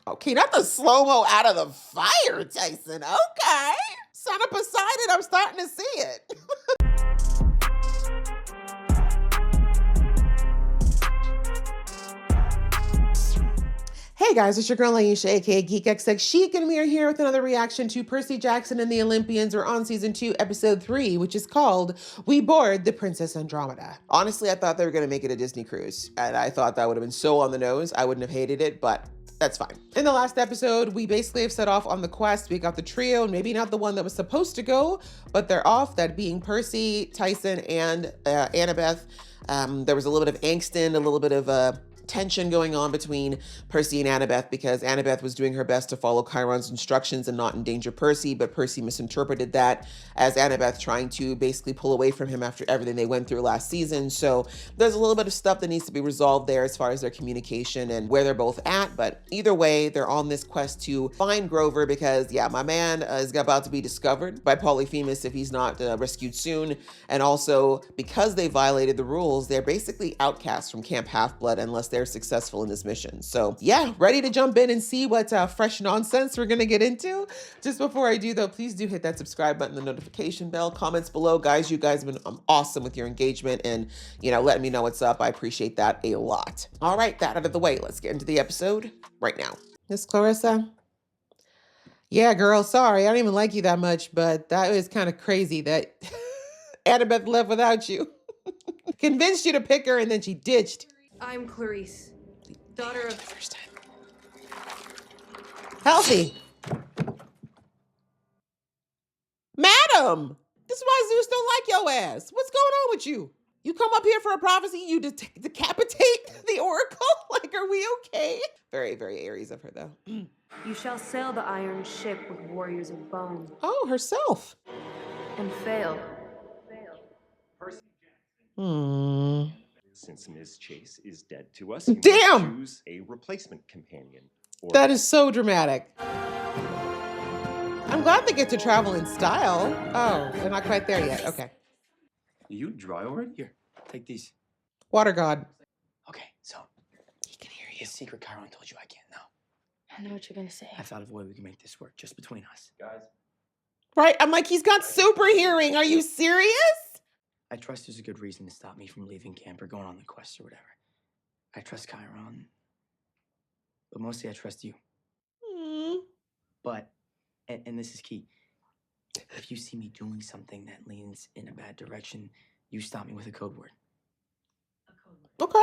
Okay, not the slow-mo out of the fire, Tyson. Okay. Son of Poseidon, I'm starting to see it. Hey guys, it's your girl Aisha, aka Geek XX Chic, and we are here with another reaction to Percy Jackson and the Olympians. We're on season 2, episode 3, which is called We Board the Princess Andromeda. Honestly, I thought they were going to make it a Disney cruise, and I thought that would have been so on the nose. I wouldn't have hated it, but that's fine. In the last episode, we basically have set off on the quest. We got the trio, maybe not the one that was supposed to go, but they're off, that being Percy, Tyson, and Annabeth. There was a little bit of angst a little bit of tension going on between Percy and Annabeth because Annabeth was doing her best to follow Chiron's instructions and not endanger Percy, but Percy misinterpreted that as Annabeth trying to basically pull away from him after everything they went through last season. So there's a little bit of stuff that needs to be resolved there as far as their communication and where they're both at. But either way, they're on this quest to find Grover because, yeah, my man is about to be discovered by Polyphemus if he's not rescued soon. And also, because they violated the rules, they're basically outcasts from Camp Half-Blood unless they're successful in this mission. So yeah, ready to jump in and see what fresh nonsense we're gonna get into. Just before I do though, please do hit that subscribe button, the notification bell, comments below. Guys, you guys have been awesome with your engagement and, you know, letting me know what's up. I appreciate that a lot. All right, that out of the way, let's get into the episode right now. Miss Clarissa? Yeah, girl, sorry, I don't even like you that much, but that was kind of crazy that Annabeth left without you. Convinced you to pick her and then she ditched. I'm Clarice, daughter of... First time. Healthy. Madam! This is why Zeus don't like your ass. What's going on with you? You come up here for a prophecy, you decapitate the oracle? Like, are we okay? Very, very Aries of her, though. You shall sail the iron ship with warriors of bone. Oh, herself. And fail. Since Ms. Chase is dead to us, you Damn! must choose a replacement companion. That is so dramatic. I'm glad they get to travel in style. Oh, they're not quite there yet. Okay. You dry already? Here, take these. Water God. Okay, so He can hear you. his secret Chiron told you I can't know. I know what you're gonna say. I thought of a way we can make this work just between us. Guys, Right? I'm like, he's got super hearing. Are you serious? I trust there's a good reason to stop me from leaving camp or going on the quest or whatever. I trust Chiron, but mostly I trust you. But, and this is key, if you see me doing something that leans in a bad direction, you stop me with a code word. Okay.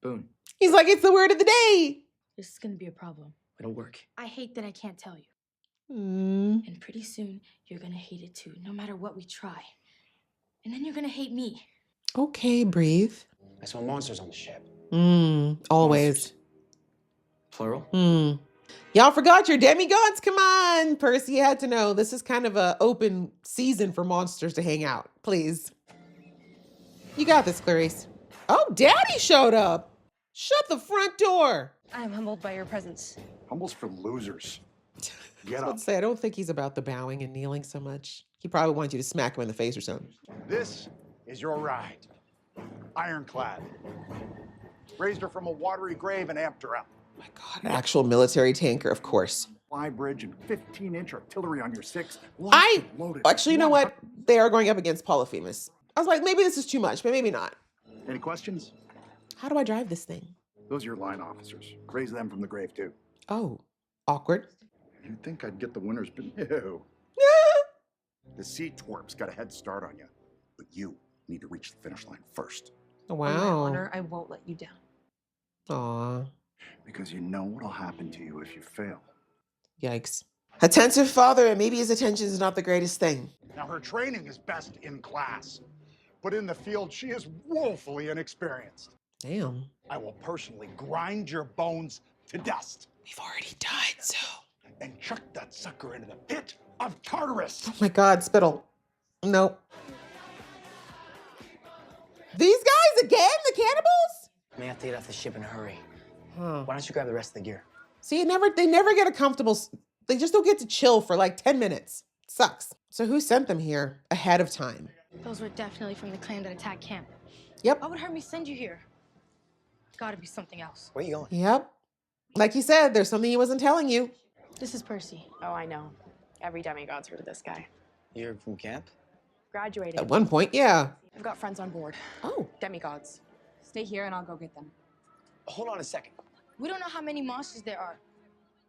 Boom. He's like, it's the word of the day. This is gonna be a problem. It'll work. I hate that I can't tell you. Mm. And pretty soon, you're gonna hate it too, no matter what we try. And then you're gonna hate me. Okay, breathe. I saw monsters on the ship. Always. Plural? Y'all forgot your demigods? Come on, Percy, you had to know. This is kind of an open season for monsters to hang out. Please. You got this, Clarice. Oh, Daddy showed up. Shut the front door. I am humbled by your presence. Humble's for losers. Get I up. would say, I don't think he's about the bowing and kneeling so much. He probably wants you to smack him in the face or something. This is your ride. Ironclad. Raised her from a watery grave and amped her up. Oh my God, an actual military tanker, of course. Fly bridge and 15-inch artillery on your 6. Actually, you know what? They are going up against Polyphemus. I was like, maybe this is too much, but maybe not. Any questions? How do I drive this thing? Those are your line officers. Raise them from the grave, too. Oh, awkward. You'd think I'd get the winners, but no. The sea twerp's got a head start on you. But you need to reach the finish line first. Oh, On my wow. honor, I won't let you down. Aw, Because you know what'll happen to you if you fail. yikes. Attentive father, and maybe his attention is not the greatest thing. Now, her training is best in class. But in the field, she is woefully inexperienced. Damn. I will personally grind your bones to dust We've already died, so. and chuck that sucker into the pit of Tartarus. Oh my God, spittle. Nope. These guys again, the cannibals? I may have to get off the ship in a hurry. Huh. Why don't you grab the rest of the gear? See, they never get a comfortable, they just don't get to chill for like 10 minutes. Sucks. So who sent them here ahead of time? Those were definitely from the clan that attacked camp. Yep. What would Hermes send you here? Gotta be something else. Where you going? Yep. Like you said, there's something he wasn't telling you. This is Percy. Oh, I know. Every demigod's heard of this guy. You're from camp? Graduated. At one point, yeah. I've got friends on board. Oh. Demigods. Stay here and I'll go get them. Hold on a second. We don't know how many monsters there are.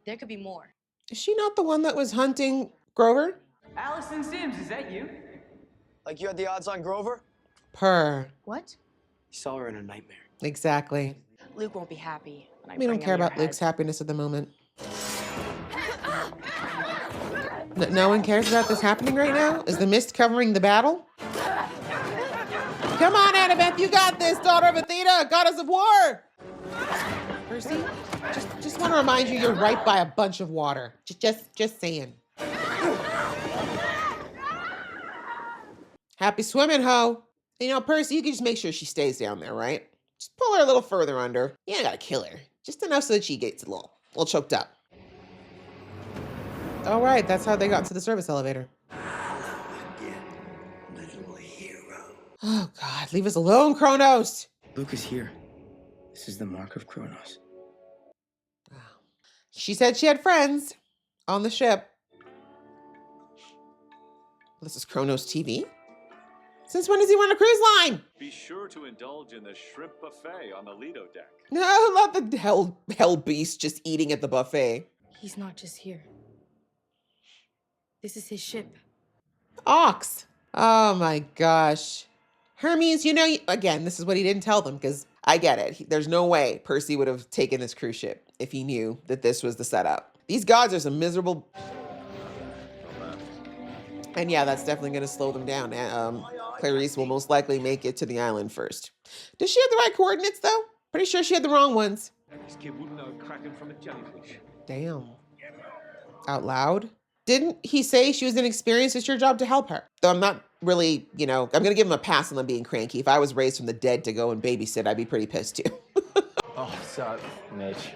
There could be more. Is she not the one that was hunting Grover? Allison Sims, is that you? Like you had the odds on Grover? Per. What? You saw her in a nightmare. Exactly. Luke won't be happy when I We don't bring care him your about Luke's head. happiness at the moment. No one cares about this happening right now? Is the mist covering the battle? Come on, Annabeth, you got this, daughter of Athena, goddess of war. Percy, just want to remind you, you're right by a bunch of water. Just saying. Happy swimming, ho. You know, Percy, you can just make sure she stays down there, right? Just pull her a little further under. You ain't gotta kill her. Just enough so that she gets a little choked up. All right, that's how they got into the service elevator. Little hero. Oh, God, leave us alone, Kronos. Luke is here. This is the mark of Kronos. She said she had friends on the ship. This is Kronos TV? Since when does he run a cruise line? Be sure to indulge in the shrimp buffet on the Lido deck. No, not the hell beast just eating at the buffet. He's not just here. This is his ship. Ox. Oh my gosh. Hermes, you know, again, this is what he didn't tell them because I get it. There's no way Percy would have taken this cruise ship if he knew that this was the setup. These gods are some miserable. And yeah, that's definitely going to slow them down. Clarice will most likely make it to the island first. Does she have the right coordinates though? Pretty sure she had the wrong ones. This kid wouldn't know Kraken from a jellyfish. Damn. Out loud? Didn't he say she was inexperienced? It's your job to help her. Though I'm not really, I'm going to give him a pass on them being cranky. If I was raised from the dead to go and babysit, I'd be pretty pissed too. Oh, what's up, Mitch?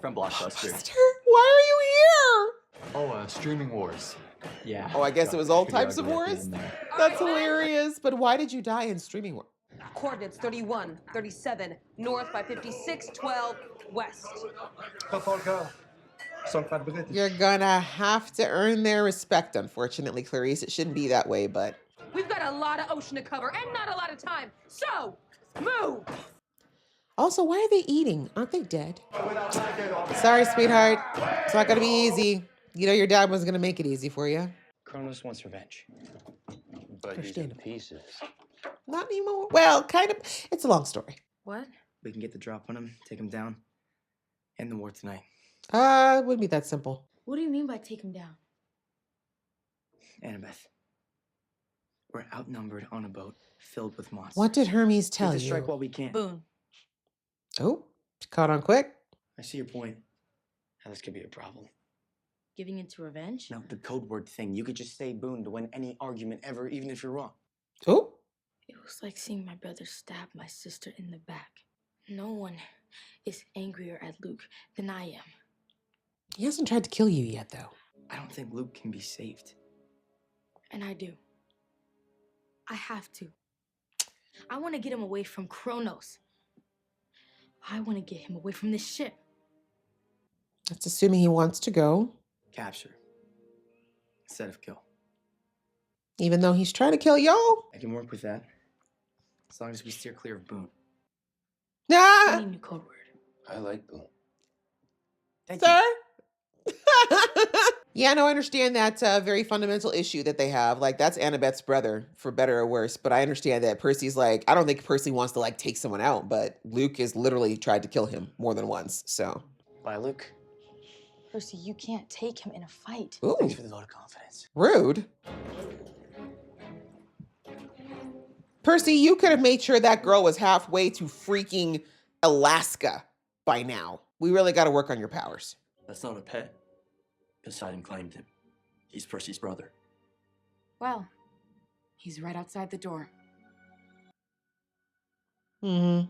From Blockbuster. Buster, why are you here? Oh, Streaming Wars. Yeah. Oh, I guess it was all Figure I'd types of get wars? in there. That's hilarious. But why did you die in streaming war? Coordinates 31, 37, north by 56, 12, west. You're gonna have to earn their respect, unfortunately, Clarice. It shouldn't be that way, but... We've got a lot of ocean to cover and not a lot of time, so move! Also, why are they eating? Aren't they dead? Sorry, sweetheart. It's not gonna be easy. You know your dad wasn't gonna make it easy for you. Kronos wants revenge. But he's in Understandable. pieces. Not anymore. Well, kind of. It's a long story. What? We can get the drop on him, take him down, end the war tonight. It wouldn't be that simple. What do you mean by take him down? Annabeth, we're outnumbered on a boat filled with monsters. What did Hermes We tell have to strike you? while we can. Boone. Oh, caught on quick. I see your point. How this could be a problem. Giving into revenge? No, the code word thing. You could just say Boone to win any argument ever, even if you're wrong. Oh, It was like seeing my brother stab my sister in the back. No one is angrier at Luke than I am. he hasn't tried to kill you yet, though. I don't think Luke can be saved. And I do. I have to. I want to get him away from Kronos. I want to get him away from this ship. That's assuming he wants to go, Capture. Instead of kill. even though he's trying to kill y'all. I can work with that. As long as we steer clear of Boone. I Ah, need a new code word. I like Boone. Thank you. sir. Yeah, no, I understand that very fundamental issue that they have. Like, that's Annabeth's brother, for better or worse. But I understand that Percy's like, I don't think Percy wants to like take someone out, but Luke has literally tried to kill him more than once. So, Bye, Luke. Percy, you can't take him in a fight. ooh, Thanks for the vote of confidence. rude. Percy, you could have made sure that girl was halfway to freaking Alaska by now. We really got to work on your powers. That's not a pet. Poseidon claimed him. He's Percy's brother. Well, he's right outside the door. Mm-hmm.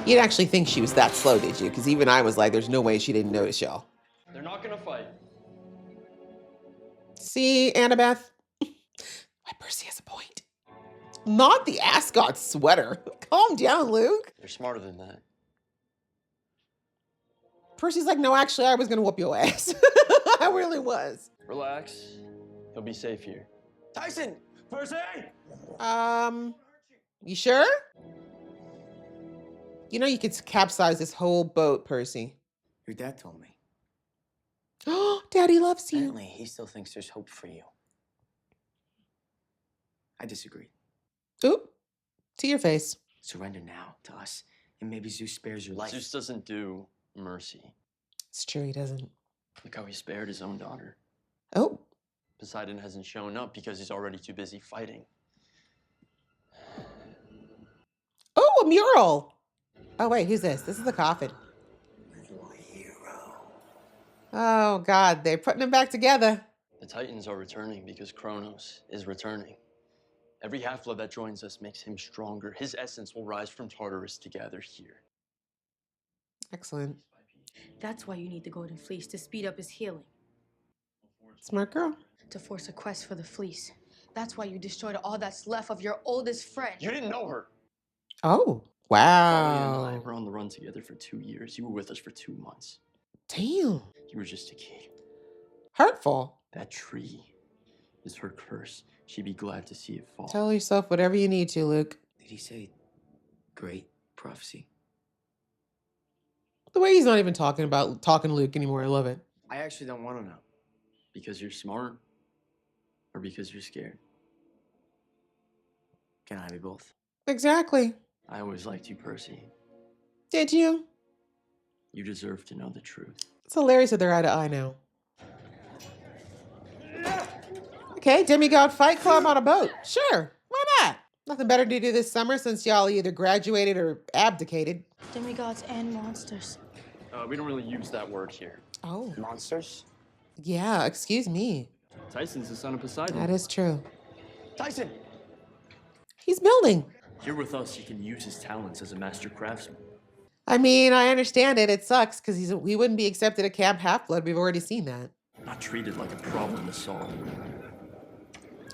You didn't actually think she was that slow, did you? Because even I was like, there's no way she didn't notice y'all. They're not gonna fight. See, Annabeth? Why Percy has a point. Not the ascot sweater. Calm down, Luke. They're smarter than that. Percy's like, no, actually, I was gonna whoop your ass. I really was. Relax. He'll be safe here. Tyson! Percy! You sure? You know you could capsize this whole boat, Percy. Your dad told me. Oh, Daddy loves you. Apparently, he still thinks there's hope for you. I disagree. Oop. To your face. Surrender now to us, and maybe Zeus spares your life. Zeus doesn't do mercy. It's true, he doesn't. Look how he spared his own daughter. Oh. Poseidon hasn't shown up because he's already too busy fighting. Oh, a mural. Oh, wait, who's this? This is the coffin. Oh, God, they're putting them back together. The Titans are returning because Kronos is returning. Every half-blood that joins us makes him stronger. His essence will rise from Tartarus to gather here. Excellent. That's why you need the Golden Fleece, to speed up his healing. Smart girl. To force a quest for the fleece. That's why you destroyed all that's left of your oldest friend. You didn't know her. Oh, Chloe and I wow. were on the run together for 2 years. You were with us for 2 months. Damn. You were just a kid. Hurtful. That tree is her curse. She'd be glad to see it fall. Tell yourself whatever you need to, Luke. Did he say great prophecy? The way he's not even talking to Luke anymore. I love it. I actually don't want to know. Because you're smart or because you're scared? Can I be both? Exactly. I always liked you, Percy. Did you? You deserve to know the truth. It's hilarious that they're eye to eye now. Okay, demigod fight club on a boat. Sure, why not? Nothing better to do this summer since y'all either graduated or abdicated. Demigods and monsters. We don't really use that word here. Oh. Monsters? Yeah, excuse me. Tyson's the son of Poseidon. That is true. Tyson! He's building. Here with us, he can use his talents as a master craftsman. I mean, I understand it. It sucks because he wouldn't be accepted at Camp Half-Blood. We've already seen that. Not treated like a problem to solve.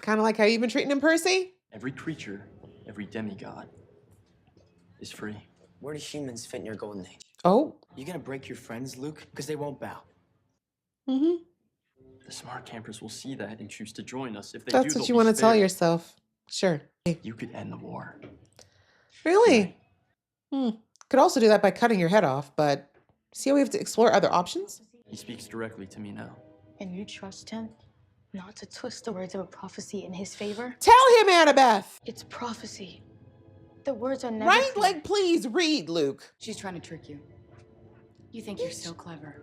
Kind of like how you've been treating him, Percy? Every creature, every demigod is free. Where do humans fit in your golden age? Oh. You gonna break your friends, Luke? Because they won't bow. Mm-hmm. The smart campers will see that and choose to join us. If they That's do, what you want to tell yourself. Sure. You could end the war. Really? Could also do that by cutting your head off, but see how we have to explore other options? He speaks directly to me now. And you trust him not to twist the words of a prophecy in his favor? Tell him, Annabeth! It's prophecy. The words are never... Right? Like, please read, Luke. She's trying to trick you. You think you're so clever.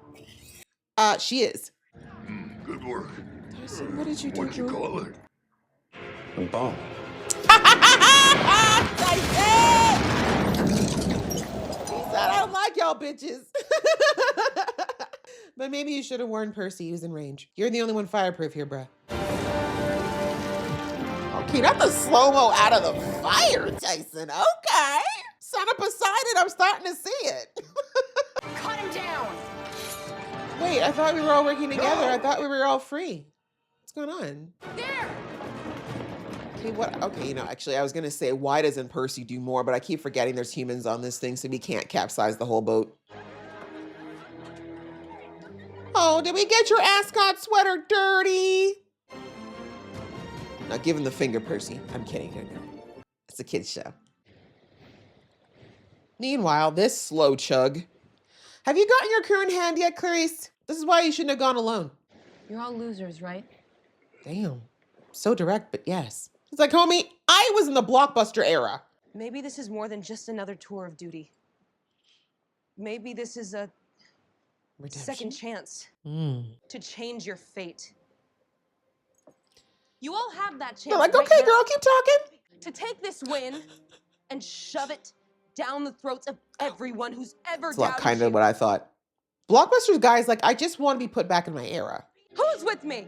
She is. Good work. Tyson, what did you do? What'd you call it? A bomb. Tyson! He said, I don't like y'all bitches. But maybe you should have warned Percy he was in range. You're the only one fireproof here, bruh. Okay, not the slow-mo out of the fire, Tyson. Okay. Son of Poseidon, I'm starting to see it. Cut him down! Wait, I thought we were all working together. I thought we were all free. What's going on? There! Okay, what? Okay, actually, I was going to say, why doesn't Percy do more? But I keep forgetting there's humans on this thing, so we can't capsize the whole boat. Oh, did we get your ascot sweater dirty? Now give him the finger, Percy. I'm kidding. No. It's a kid's show. Meanwhile, this slow chug. Have you gotten your crew in hand yet, Clarice? This is why you shouldn't have gone alone. You're all losers, right? Damn. So direct, but yes. It's like, homie, I was in the Blockbuster era. Maybe this is more than just another tour of duty. Maybe this is a second chance to change your fate. You all have that chance. They're like, right okay, now girl, keep talking. to take this win and shove it down the throats of everyone who's ever It's doubted kind you. of what I thought. Blockbuster's guys, like, I just want to be put back in my era. Who's with me?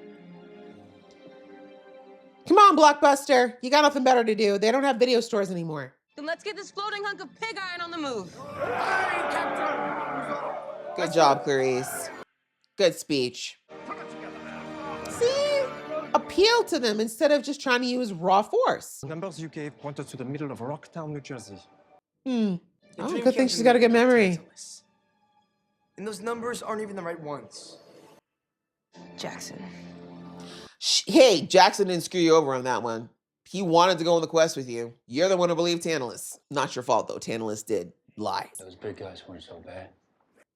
Come on, Blockbuster. You got nothing better to do. They don't have video stores anymore. Then let's get this floating hunk of pig iron on the move. Good job, Clarice. Good speech. See? Appeal to them instead of just trying to use raw force. The numbers you gave pointed to the middle of Rocktown, New Jersey. Oh, good thing she's got a good memory. And those numbers aren't even the right ones. Jackson. Hey, Jackson didn't screw you over on that one. He wanted to go on the quest with you. You're the one who believed Tantalus. Not your fault, though. Tantalus did lie. Those big guys weren't so bad.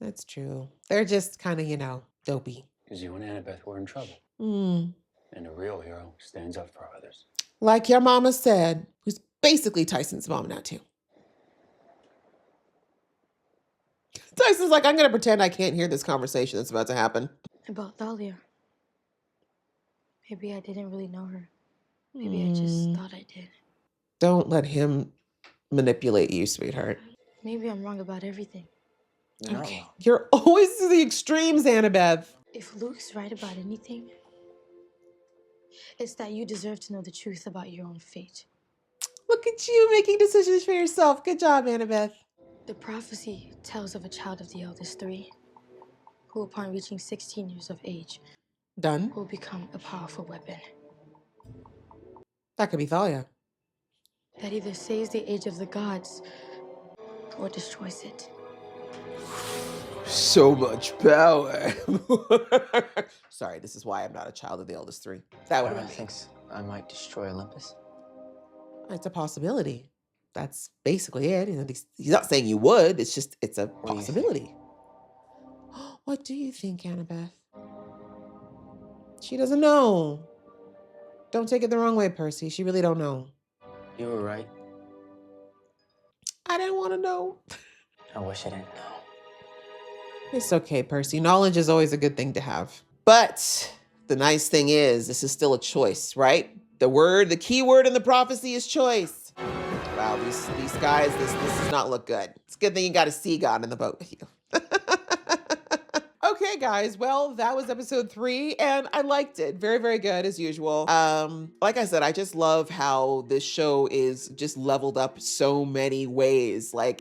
That's true. They're just kind of, dopey. Because you and Annabeth were in trouble. Mm. And a real hero stands up for others. Like your mama said, who's basically Tyson's mom now, too. Tyson's like, I'm going to pretend I can't hear this conversation that's about to happen. About Thalia. Maybe I didn't really know her. Maybe I just thought I did. Don't let him manipulate you, sweetheart. Maybe I'm wrong about everything. No. Okay. You're always to the extremes, Annabeth. If Luke's right about anything, it's that you deserve to know the truth about your own fate. Look at you making decisions for yourself. Good job, Annabeth. The prophecy tells of a child of the eldest three, who upon reaching 16 years of age, will become a powerful weapon. That could be Thalia. That either saves the age of the gods or destroys it. So much power. Sorry, this is why I'm not a child of the eldest three. That would have been thinks I might destroy Olympus. It's a possibility. That's basically it. He's not saying you would. It's a possibility. What do you think, Annabeth? She doesn't know. Don't take it the wrong way, Percy. She really don't know. You were right. I didn't want to know. I wish I didn't know. It's okay, Percy. Knowledge is always a good thing to have. But the nice thing is, this is still a choice, right? The key word in the prophecy is choice. Wow, these guys, this does not look good. It's a good thing you got a sea god in the boat with you. Okay, guys. Well, that was episode 3, and I liked it. Very, very good as usual. Like I said, I just love how this show is just leveled up so many ways. Like,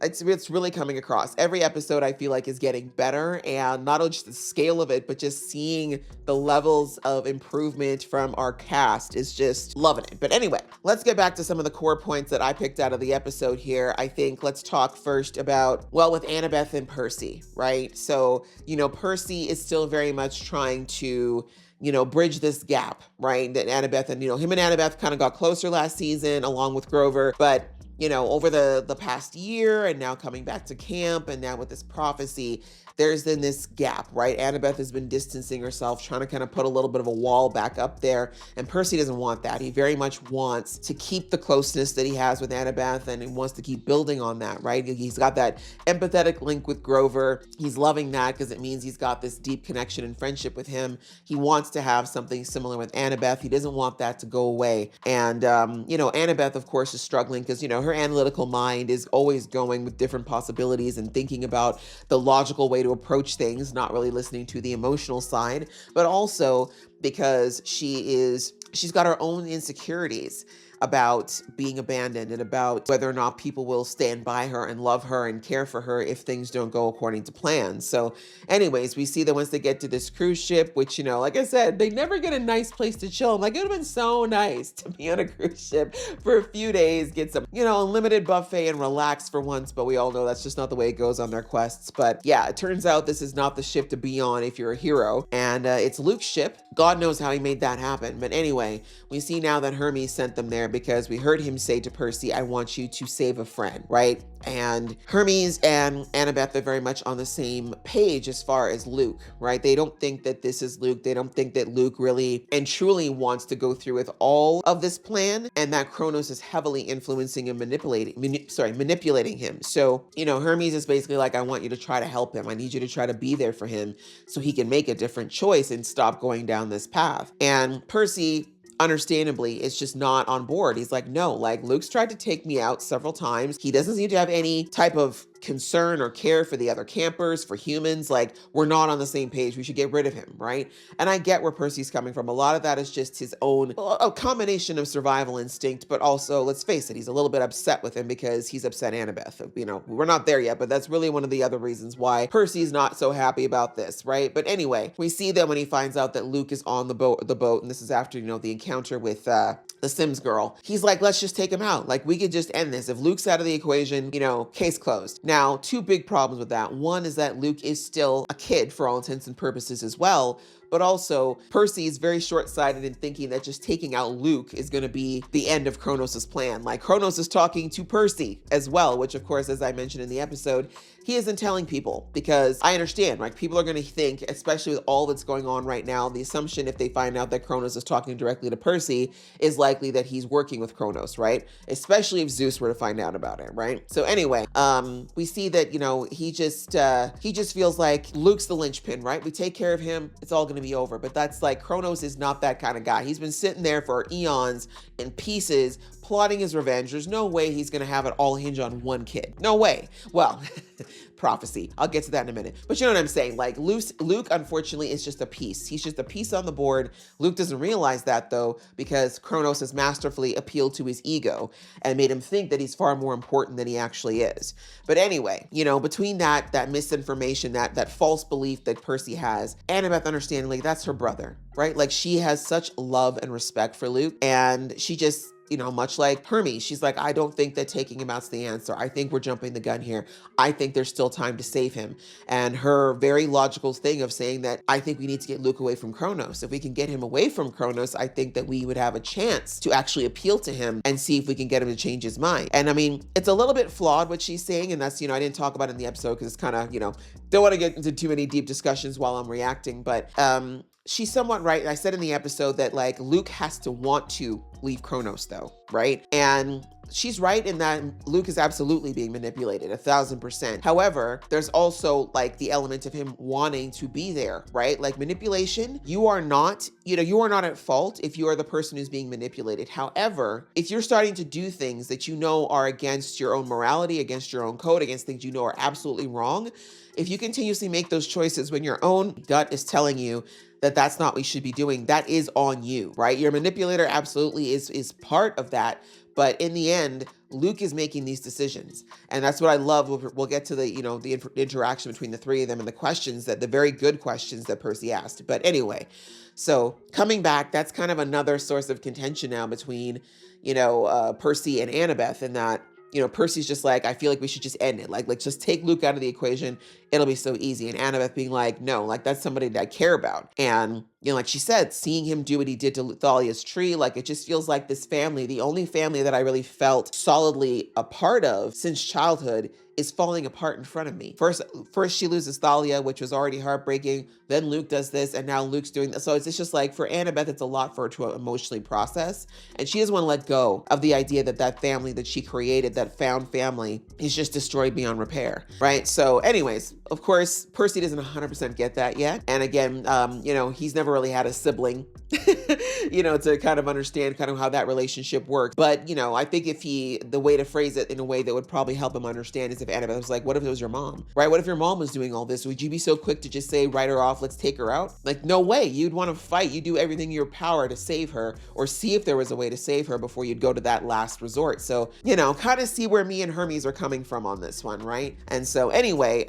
it's really coming across. Every episode I feel like is getting better, and not only just the scale of it, but just seeing the levels of improvement from our cast is just loving it. But anyway, let's get back to some of the core points that I picked out of the episode here. I think let's talk first about, well, with Annabeth and Percy, right? So, Percy is still very much trying to, bridge this gap, right? That Annabeth and, him and Annabeth kind of got closer last season along with Grover, but over the past year and now coming back to camp and now with this prophecy, there's then this gap, right? Annabeth has been distancing herself, trying to kind of put a little bit of a wall back up there. And Percy doesn't want that. He very much wants to keep the closeness that he has with Annabeth, and he wants to keep building on that, right? He's got that empathetic link with Grover. He's loving that because it means he's got this deep connection and friendship with him. He wants to have something similar with Annabeth. He doesn't want that to go away. And, Annabeth, of course, is struggling because, her analytical mind is always going with different possibilities and thinking about the logical way to approach things, not really listening to the emotional side, but also because she's got her own insecurities about being abandoned and about whether or not people will stand by her and love her and care for her if things don't go according to plan. So anyways, we see that once they get to this cruise ship, which, like I said, they never get a nice place to chill. Like, it would have been so nice to be on a cruise ship for a few days, get some, unlimited buffet and relax for once, but we all know that's just not the way it goes on their quests. But yeah, it turns out this is not the ship to be on if you're a hero, and it's Luke's ship. God knows how he made that happen. But anyway, we see now that Hermes sent them there because we heard him say to Percy, I want you to save a friend, right? And Hermes and Annabeth are very much on the same page as far as Luke, right? They don't think that this is Luke. They don't think that Luke really and truly wants to go through with all of this plan, and that Kronos is heavily influencing and manipulating him. So, Hermes is basically like, I want you to try to help him. I need you to try to be there for him so he can make a different choice and stop going down this path. And Percy, understandably, is just not on board. He's like, no, like, Luke's tried to take me out several times. He doesn't seem to have any type of concern or care for the other campers, for humans. Like, we're not on the same page. We should get rid of him, right? And I get where Percy's coming from. A lot of that is just his own, a combination of survival instinct, but also, let's face it, he's a little bit upset with him because he's upset Annabeth. We're not there yet, but that's really one of the other reasons why Percy's not so happy about this, right? But anyway, we see that when he finds out that Luke is on the boat, and this is after, the encounter with the Sims girl, he's like, let's just take him out. Like, we could just end this. If Luke's out of the equation, case closed. Now, two big problems with that. One is that Luke is still a kid for all intents and purposes as well. But also, Percy is very short-sighted in thinking that just taking out Luke is going to be the end of Kronos' plan. Like, Kronos is talking to Percy as well, which, of course, as I mentioned in the episode, he isn't telling people, because I understand, right? People are going to think, especially with all that's going on right now, the assumption if they find out that Kronos is talking directly to Percy is likely that he's working with Kronos, right? Especially if Zeus were to find out about it, right? So anyway, we see that, you know, he just feels like Luke's the linchpin, right? We take care of him, it's all going to be over. But that's like, Kronos is not that kind of guy. He's been sitting there for eons in pieces, plotting his revenge. There's no way he's going to have it all hinge on one kid. No way. Well, prophecy. I'll get to that in a minute. But you know what I'm saying? Like, Luke, unfortunately, is just a piece. He's just a piece on the board. Luke doesn't realize that, though, because Kronos has masterfully appealed to his ego and made him think that he's far more important than he actually is. But anyway, you know, between that misinformation, that false belief that Percy has, Annabeth understandingly, that's her brother, right? Like, she has such love and respect for Luke, and she just, you know, much like Hermes, she's like, I don't think that taking him out's the answer. I think we're jumping the gun here. I think there's still time to save him. And her very logical thing of saying that I think we need to get Luke away from Kronos. If we can get him away from Kronos, I think that we would have a chance to actually appeal to him and see if we can get him to change his mind. And I mean, it's a little bit flawed what she's saying. And that's, you know, I didn't talk about it in the episode because it's kind of, you know, don't want to get into too many deep discussions while I'm reacting. But she's somewhat right. I said in the episode that, like, Luke has to want to leave Kronos, though, right? And she's right in that Luke is absolutely being manipulated 1,000%. However, there's also like the element of him wanting to be there, right? Like, manipulation, you are not at fault if you are the person who's being manipulated. However, if you're starting to do things that you know are against your own morality, against your own code, against things you know are absolutely wrong, if you continuously make those choices when your own gut is telling you that that's not what you should be doing, that is on you, right? Your manipulator absolutely is part of that. But in the end, Luke is making these decisions. And that's what I love. We'll get to the, you know, the interaction between the three of them and the questions, that the very good questions that Percy asked. But anyway, so coming back, that's kind of another source of contention now between, you know, Percy and Annabeth, in that, you know, Percy's just like, I feel like we should just end it. Like, let's just take Luke out of the equation. It'll be so easy. And Annabeth being like, no, like, that's somebody that I care about. And, you know, like she said, seeing him do what he did to Thalia's tree, like, it just feels like this family, the only family that I really felt solidly a part of since childhood, is falling apart in front of me. First she loses Thalia, which was already heartbreaking. Then Luke does this, and now Luke's doing this. So it's just like, for Annabeth, it's a lot for her to emotionally process. And she doesn't want to let go of the idea that that family that she created, that found family, is just destroyed beyond repair, right? So anyways, of course, Percy doesn't 100% get that yet. And again, you know, he's never really had a sibling, you know, to kind of understand kind of how that relationship works. But, you know, I think the way to phrase it in a way that would probably help him understand is if Annabeth was like, what if it was your mom, right? What if your mom was doing all this? Would you be so quick to just say, write her off, let's take her out? Like, no way. You'd want to fight. You do everything in your power to save her, or see if there was a way to save her before you'd go to that last resort. So, you know, kind of see where me and Hermes are coming from on this one, right? And so anyway,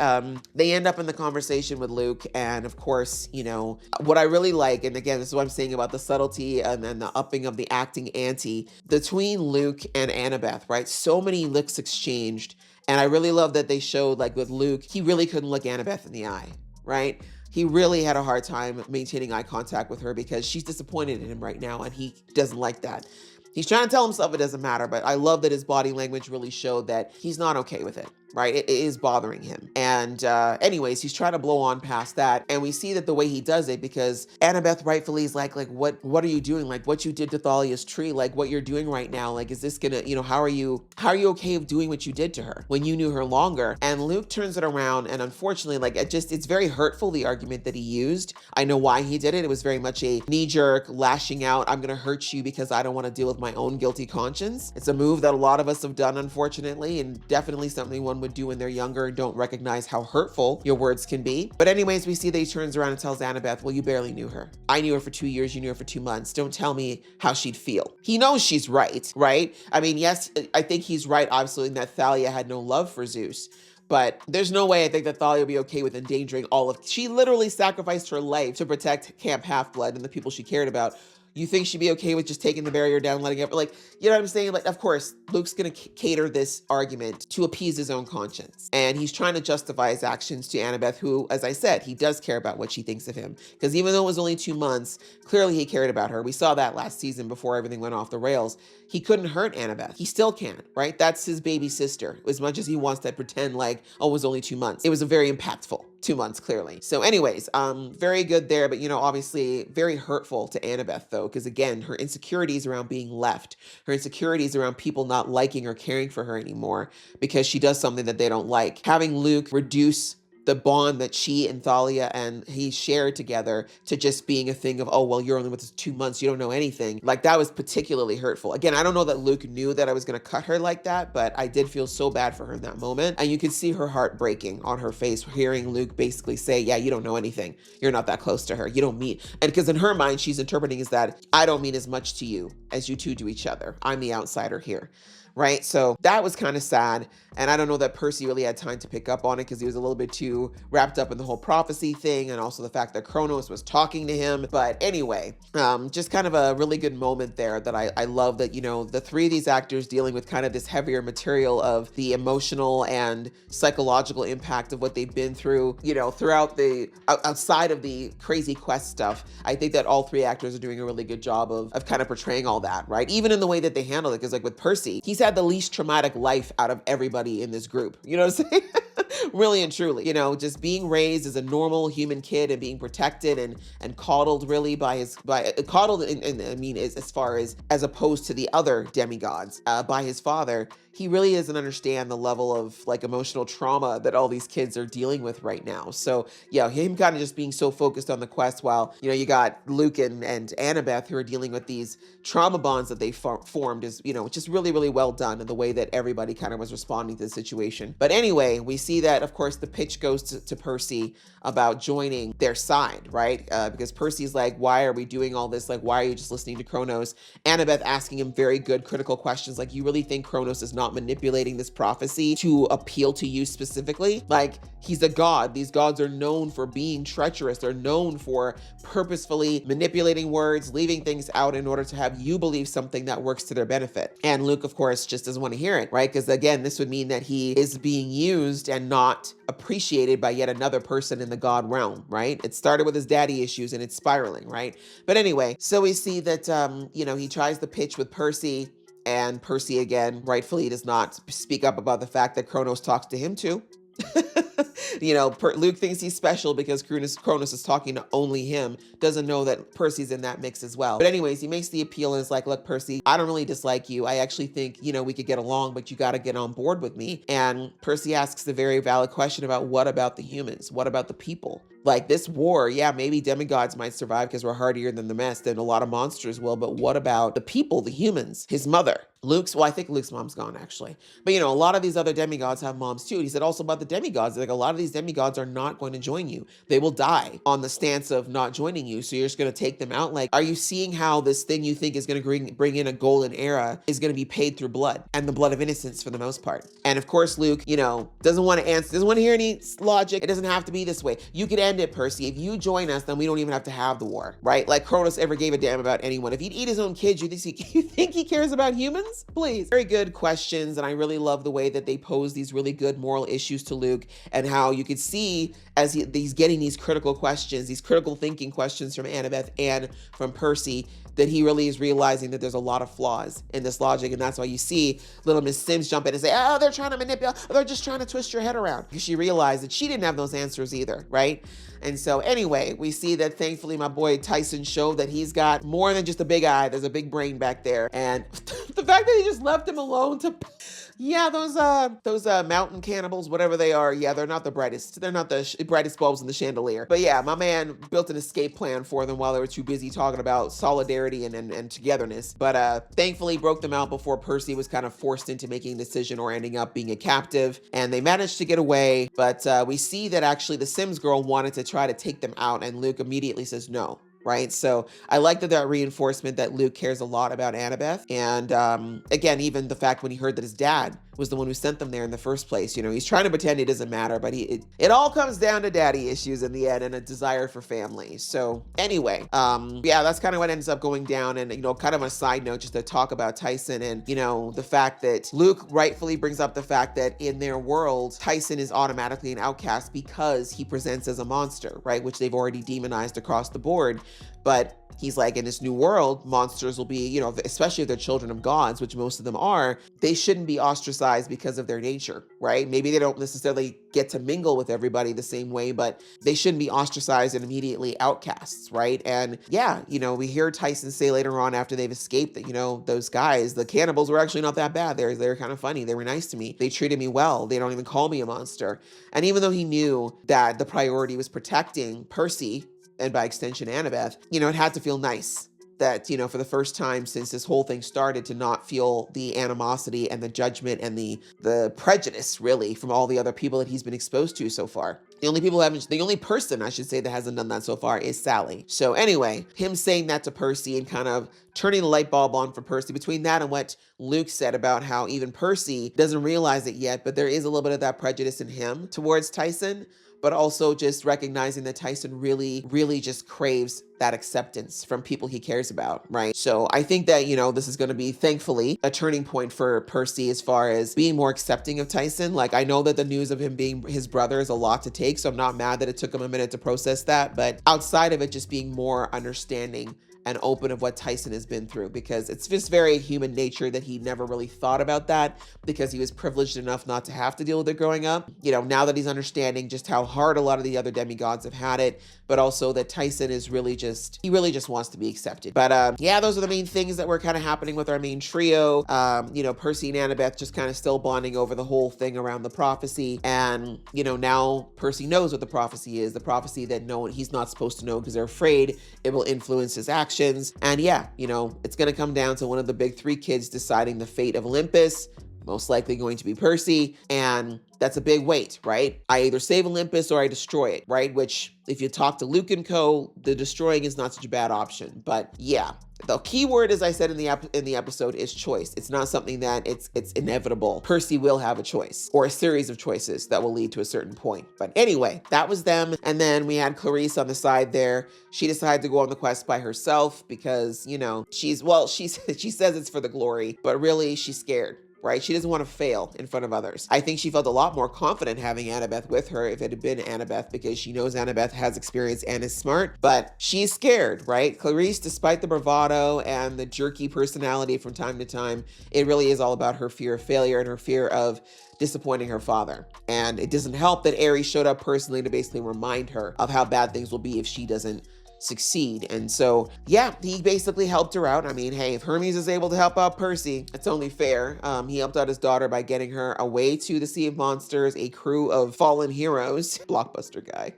they end up in the conversation with Luke. And of course, you know, what I really like, and again, this is what I'm saying about the subtlety and then the upping of the acting ante between Luke and Annabeth, right? So many looks exchanged. And I really love that they showed, like with Luke, he really couldn't look Annabeth in the eye, right? He really had a hard time maintaining eye contact with her because she's disappointed in him right now, and he doesn't like that. He's trying to tell himself it doesn't matter, but I love that his body language really showed that he's not okay with it, right? It is bothering him. And anyways, he's trying to blow on past that. And we see that the way he does it, because Annabeth rightfully is like, what are you doing? Like, what you did to Thalia's tree, like what you're doing right now, like, is this gonna, you know, how are you okay with doing what you did to her when you knew her longer? And Luke turns it around, and unfortunately, like, it's very hurtful, the argument that he used. I know why he did it. It was very much a knee-jerk lashing out. I'm gonna hurt you because I don't want to deal with my own guilty conscience. It's a move that a lot of us have done, unfortunately, and definitely something one would do when they're younger and don't recognize how hurtful your words can be. But anyways, we see that he turns around and tells Annabeth, well, you barely knew her. I knew her for 2 years. You knew her for 2 months. Don't tell me how she'd feel. He knows she's right? I mean, yes, I think he's right, obviously, in that Thalia had no love for Zeus. But there's no way I think that Thalia would be okay with endangering she literally sacrificed her life to protect Camp Half-Blood and the people she cared about. You think she'd be okay with just taking the barrier down, letting it, like, you know what I'm saying? Like, of course, Luke's gonna cater this argument to appease his own conscience. And he's trying to justify his actions to Annabeth, who, as I said, he does care about what she thinks of him. Because even though it was only 2 months, clearly he cared about her. We saw that last season before everything went off the rails. He couldn't hurt Annabeth. He still can't, right? That's his baby sister. As much as he wants to pretend like, oh, it was only 2 months. It was a very impactful 2 months, clearly. So anyways, very good there, but obviously very hurtful to Annabeth though, because again, her insecurities around being left, her insecurities around people not liking or caring for her anymore because she does something that they don't like. Having Luke reduce the bond that she and Thalia and he shared together to just being a thing of, oh, well, you're only with us 2 months, you don't know anything. Like, that was particularly hurtful. Again, I don't know that Luke knew that I was going to cut her like that, but I did feel so bad for her in that moment. And you could see her heart breaking on her face, hearing Luke basically say, yeah, you don't know anything. You're not that close to her. You don't mean, and because in her mind, she's interpreting is that I don't mean as much to you as you two to each other. I'm the outsider here. Right? So that was kind of sad. And I don't know that Percy really had time to pick up on it because he was a little bit too wrapped up in the whole prophecy thing and also the fact that Kronos was talking to him. But anyway, just kind of a really good moment there that I love that, the 3 of these actors dealing with kind of this heavier material of the emotional and psychological impact of what they've been through, throughout the, outside of the crazy quest stuff. I think that all 3 actors are doing a really good job of kind of portraying all that, right? Even in the way that they handle it, because like with Percy, he's had the least traumatic life out of everybody in this group. You know what I'm saying? Really and truly, just being raised as a normal human kid and being protected and coddled really coddled and I mean as far as opposed to the other demigods by his father. He really doesn't understand the level of like emotional trauma that all these kids are dealing with right now. So yeah, him kind of just being so focused on the quest while, you got Luke and Annabeth who are dealing with these trauma bonds that they formed is, just really, really well done in the way that everybody kind of was responding to the situation. But anyway, we see that, of course, the pitch goes to Percy about joining their side, right? Because Percy's like, why are we doing all this? Like, why are you just listening to Kronos? Annabeth asking him very good critical questions. Like, you really think Kronos is not manipulating this prophecy to appeal to you specifically? Like, he's a god. These gods are known for being treacherous. They're known for purposefully manipulating words, leaving things out in order to have you believe something that works to their benefit. And Luke, of course, just doesn't want to hear it, right? Because again, this would mean that he is being used and not appreciated by yet another person in the god realm, right? It started with his daddy issues and it's spiraling, right? But anyway, so we see that, he tries the pitch with Percy, and Percy again, rightfully does not speak up about the fact that Kronos talks to him too. Luke thinks he's special because Kronos is talking to only him, doesn't know that Percy's in that mix as well. But anyways, he makes the appeal and is like, look, Percy, I don't really dislike you. I actually think, we could get along, but you got to get on board with me. And Percy asks the very valid question about what about the humans? What about the people? Like this war, yeah, maybe demigods might survive because we're hardier than the mess, and a lot of monsters will, but what about the people, the humans, his mother? I think Luke's mom's gone actually. But a lot of these other demigods have moms too. And he said also about the demigods, like a lot of these demigods are not going to join you. They will die on the stance of not joining you. So you're just going to take them out. Like, are you seeing how this thing you think is going to bring in a golden era is going to be paid through blood and the blood of innocence for the most part? And of course, Luke, doesn't want to answer, doesn't want to hear any logic. It doesn't have to be this way. You could end it, Percy. If you join us, then we don't even have to have the war, right? Like Kronos ever gave a damn about anyone. If he'd eat his own kids, you think he cares about humans? Please. Very good questions. And I really love the way that they pose these really good moral issues to Luke and how you could see as he's getting these critical questions, these critical thinking questions from Annabeth and from Percy, that he really is realizing that there's a lot of flaws in this logic. And that's why you see little Miss Sims jump in and say, oh, they're trying to manipulate, they're just trying to twist your head around. Because she realized that she didn't have those answers either, right? And so anyway, we see that thankfully my boy Tyson showed that he's got more than just a big eye. There's a big brain back there. And the fact that he just left him alone to... Yeah, those mountain cannibals, whatever they are, yeah, they're not the brightest. They're not the brightest bulbs in the chandelier. But yeah, my man built an escape plan for them while they were too busy talking about solidarity and togetherness. But thankfully broke them out before Percy was kind of forced into making a decision or ending up being a captive. And they managed to get away. But we see that actually the Sims girl wanted to try to take them out, and Luke immediately says no. Right. So I like that reinforcement that Luke cares a lot about Annabeth. And again, even the fact when he heard that his dad was the one who sent them there in the first place. You know, he's trying to pretend it doesn't matter, but it all comes down to daddy issues in the end and a desire for family. So anyway, yeah, that's kind of what ends up going down. And, you know, kind of a side note, just to talk about Tyson and, you know, the fact that Luke rightfully brings up the fact that in their world, Tyson is automatically an outcast because he presents as a monster, right? Which they've already demonized across the board. But he's like, in this new world, monsters will be, you know, especially if they're children of gods, which most of them are, they shouldn't be ostracized because of their nature, right? Maybe they don't necessarily get to mingle with everybody the same way, but they shouldn't be ostracized and immediately outcasts, right? And yeah, you know, we hear Tyson say later on after they've escaped that, you know, those guys, the cannibals, were actually not that bad. They're kind of funny. They were nice to me. They treated me well. They don't even call me a monster. And even though he knew that the priority was protecting Percy, and by extension Annabeth, you know, it had to feel nice that, you know, for the first time since this whole thing started, to not feel the animosity and the judgment and the prejudice, really, from all the other people that he's been exposed to so far. The only person, I should say, that hasn't done that so far is Sally. So anyway, him saying that to Percy and kind of turning the light bulb on for Percy, between that and what Luke said about how even Percy doesn't realize it yet, but there is a little bit of that prejudice in him towards Tyson, but also just recognizing that Tyson really, really just craves that acceptance from people he cares about, right? So I think that, you know, this is going to be, thankfully, a turning point for Percy as far as being more accepting of Tyson. Like, I know that the news of him being his brother is a lot to take, so I'm not mad that it took him a minute to process that, but outside of it, just being more understanding and open of what Tyson has been through, because it's just very human nature that he never really thought about that because he was privileged enough not to have to deal with it growing up. You know, now that he's understanding just how hard a lot of the other demigods have had it, but also that Tyson is really just wants to be accepted. But yeah, those are the main things that were kind of happening with our main trio. You know, Percy and Annabeth just kind of still bonding over the whole thing around the prophecy. And, you know, now Percy knows what the prophecy is, the prophecy that he's not supposed to know because they're afraid it will influence his actions. And yeah, you know, it's going to come down to one of the big three kids deciding the fate of Olympus, most likely going to be Percy. And that's a big weight, right? I either save Olympus or I destroy it, right? Which, if you talk to Luke and co, the destroying is not such a bad option. But yeah, the key word, as I said in the episode, is choice. It's not something that it's inevitable. Percy will have a choice, or a series of choices that will lead to a certain point. But anyway, that was them. And then we had Clarice on the side there. She decided to go on the quest by herself because, you know, she says it's for the glory, but really she's scared, right? She doesn't want to fail in front of others. I think she felt a lot more confident having Annabeth with her if it had been Annabeth, because she knows Annabeth has experience and is smart, but she's scared, right? Clarice, despite the bravado and the jerky personality from time to time, it really is all about her fear of failure and her fear of disappointing her father. And it doesn't help that Ares showed up personally to basically remind her of how bad things will be if she doesn't succeed. And so, yeah, he basically helped her out. I mean, hey, if Hermes is able to help out Percy, it's only fair. He helped out his daughter by getting her away to the Sea of Monsters, a crew of fallen heroes. Blockbuster guy.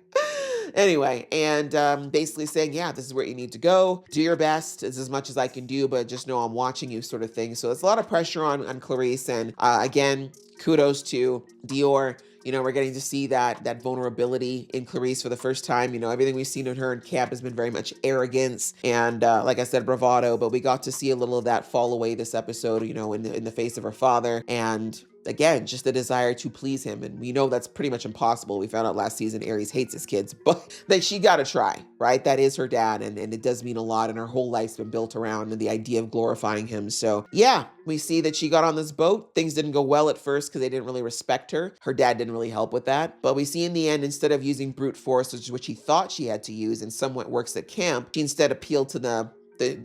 Anyway, and basically saying, yeah, this is where you need to go. Do your best. It's as much as I can do, but just know I'm watching you, sort of thing. So it's a lot of pressure on Clarice. And again, kudos to Dior. You know, we're getting to see that vulnerability in Clarice for the first time. You know, everything we've seen in her in camp has been very much arrogance and, like I said, bravado. But we got to see a little of that fall away this episode, you know, in the face of her father. And again, just the desire to please him. And we know that's pretty much impossible. We found out last season Ares hates his kids, but that she got to try, right? That is her dad. And it does mean a lot. And her whole life's been built around the idea of glorifying him. So yeah, we see that she got on this boat. Things didn't go well at first because they didn't really respect her. Her dad didn't really help with that. But we see in the end, instead of using brute force, which is what she thought she had to use and somewhat works at camp, she instead appealed to the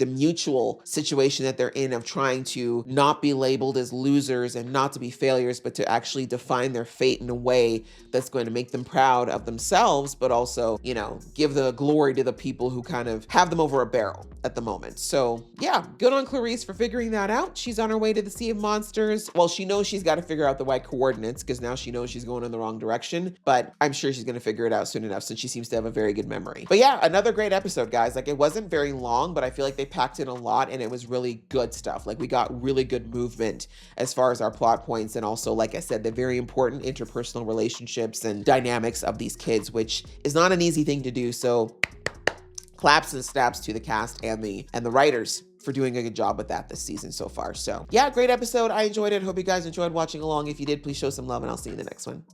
mutual situation that they're in of trying to not be labeled as losers and not to be failures, but to actually define their fate in a way that's going to make them proud of themselves, but also, you know, give the glory to the people who kind of have them over a barrel at the moment. So yeah, good on Clarice for figuring that out. She's on her way to the Sea of Monsters. Well, she knows she's got to figure out the right coordinates because now she knows she's going in the wrong direction, but I'm sure she's going to figure it out soon enough since she seems to have a very good memory. But yeah, another great episode, guys. Like, it wasn't very long, but I feel like they packed in a lot and it was really good stuff. Like, we got really good movement as far as our plot points, and also, like I said, the very important interpersonal relationships and dynamics of these kids, which is not an easy thing to do. So claps and snaps to the cast and the writers for doing a good job with that this season so far. So yeah, great episode. I enjoyed it. Hope you guys enjoyed watching along. If you did, please show some love, and I'll see you in the next one.